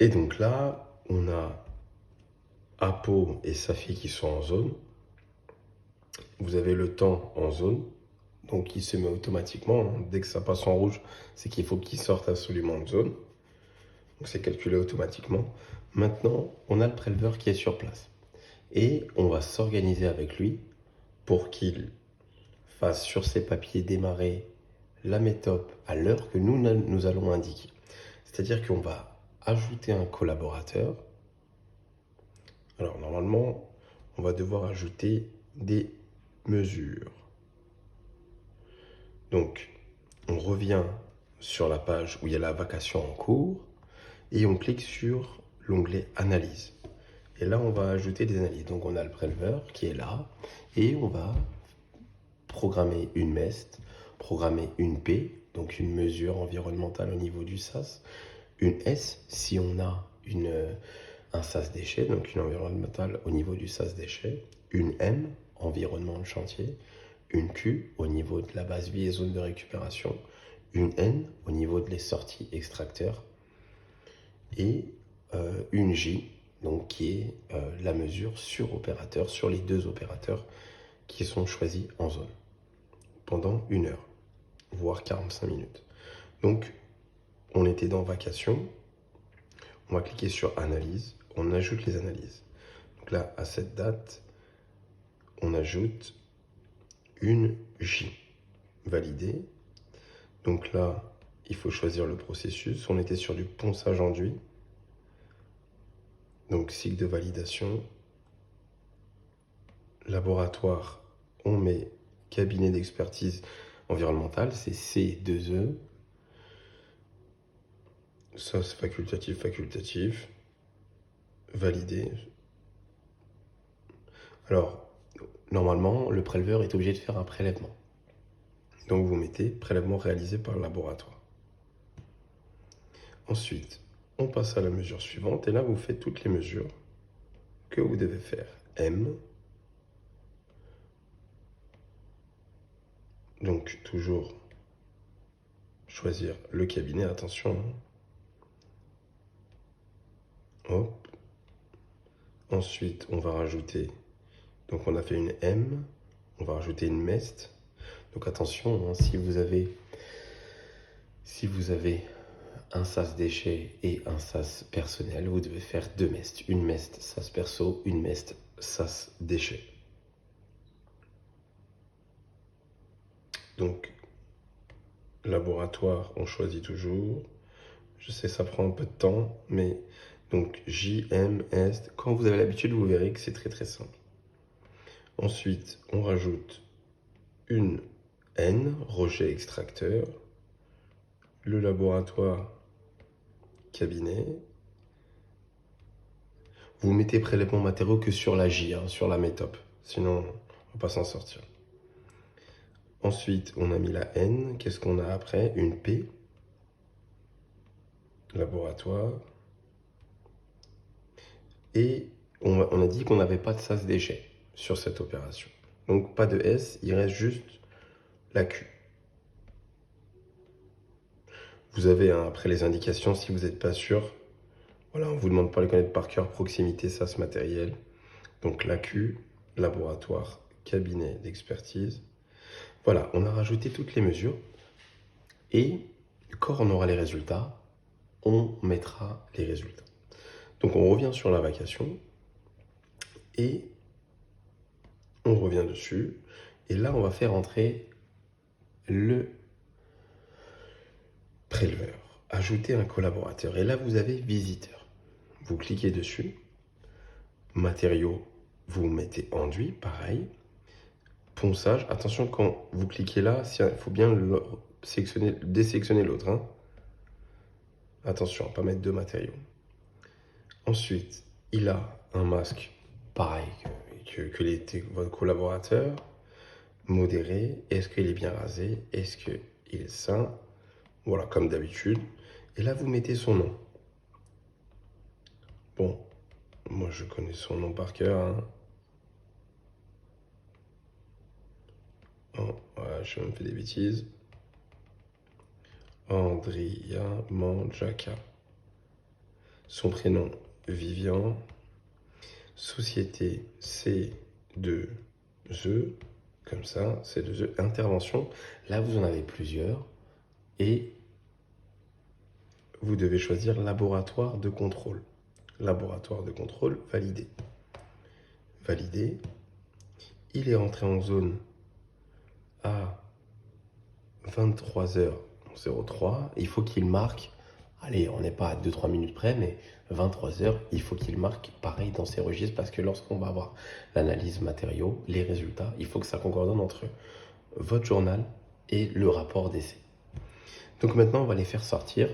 Et donc là, on a Apo et Safi qui sont en zone. Vous avez le temps en zone, donc il se met automatiquement, hein. Dès que ça passe en rouge, c'est qu'il faut qu'il sorte absolument de zone. Donc c'est calculé automatiquement. Maintenant, on a le préleveur qui est sur place. Et on va s'organiser avec lui pour qu'il fasse sur ses papiers démarrer la méthode à l'heure que nous allons indiquer. C'est-à-dire qu'on va ajouter un collaborateur. Alors normalement, on va devoir ajouter des mesures. Donc, on revient sur la page où il y a la vacation en cours et on clique sur l'onglet Analyse. Et là, on va ajouter des analyses. Donc, on a le préleveur qui est là et on va programmer une MEST, programmer une P, donc une mesure environnementale au niveau du SAS, une S si on a un SAS déchet, donc une environnementale au niveau du SAS déchet, une M, environnement de chantier, une Q au niveau de la base vie et zone de récupération, une N au niveau de les sorties extracteurs et une J, donc qui est la mesure sur opérateur, sur les deux opérateurs qui sont choisis en zone pendant 1 heure, voire 45 minutes. Donc, on était dans vacation, on va cliquer sur analyse, on ajoute les analyses. Donc là, à cette date, on ajoute une J validée. Donc là, il faut choisir le processus. On était sur du ponçage enduit. Donc cycle de validation. Laboratoire, on met cabinet d'expertise environnementale, c'est C2E. Ça, c'est facultatif, facultatif. Validé. Alors, normalement, le préleveur est obligé de faire un prélèvement. Donc vous mettez prélèvement réalisé par le laboratoire. Ensuite, on passe à la mesure suivante et là vous faites toutes les mesures que vous devez faire. M, donc toujours choisir le cabinet, attention. Hop. Ensuite, on va rajouter, donc on a fait une M, on va rajouter une MEST. Donc attention, hein, si vous avez un SAS déchet et un SAS personnel, vous devez faire deux MEST. Une MEST SAS perso, une MEST SAS déchet. Donc, laboratoire, on choisit toujours. Je sais, ça prend un peu de temps, mais donc J, M, S. Quand vous avez l'habitude, vous verrez que c'est très très simple. Ensuite, on rajoute une N, rejet extracteur, le laboratoire cabinet. Vous mettez prélèvement matériaux que sur la J, hein, sur la métop. Sinon, on ne va pas s'en sortir. Ensuite, on a mis la N. Qu'est-ce qu'on a après? Une P. Laboratoire. Et on a dit qu'on n'avait pas de SAS déchet sur cette opération. Donc pas de S, il reste juste la Q. Vous avez après les indications si vous n'êtes pas sûr. Voilà, on ne vous demande pas de les connaître par cœur, proximité, SAS matériel. Donc la Q, laboratoire, cabinet d'expertise. Voilà, on a rajouté toutes les mesures. Et quand on aura les résultats, on mettra les résultats. Donc on revient sur la vacation et on revient dessus. Et là, on va faire entrer le préleveur. Ajouter un collaborateur. Et là, vous avez visiteur. Vous cliquez dessus. Matériaux, vous mettez enduit, pareil. Ponçage. Attention, quand vous cliquez là, il faut bien désélectionner l'autre, hein. Attention, pas mettre deux matériaux. Ensuite, il a un masque pareil que votre collaborateur. Modéré. Est-ce qu'il est bien rasé? Est-ce qu'il est sain? Voilà, comme d'habitude. Et là, vous mettez son nom. Bon, moi, je connais son nom par cœur, hein. Oh, voilà, je me fais des bêtises. Andria Mandjaka. Son prénom, Vivian. Société, C2E. Comme ça, C2E. Intervention, là vous en avez plusieurs. Et vous devez choisir laboratoire de contrôle. Laboratoire de contrôle validé. Validé. Il est rentré en zone à 23h03. Il faut qu'il marque, allez, on n'est pas à 2-3 minutes près, mais 23h, il faut qu'il marque pareil dans ses registres parce que lorsqu'on va avoir l'analyse matériaux, les résultats, il faut que ça concorde entre votre journal et le rapport d'essai. Donc maintenant, on va les faire sortir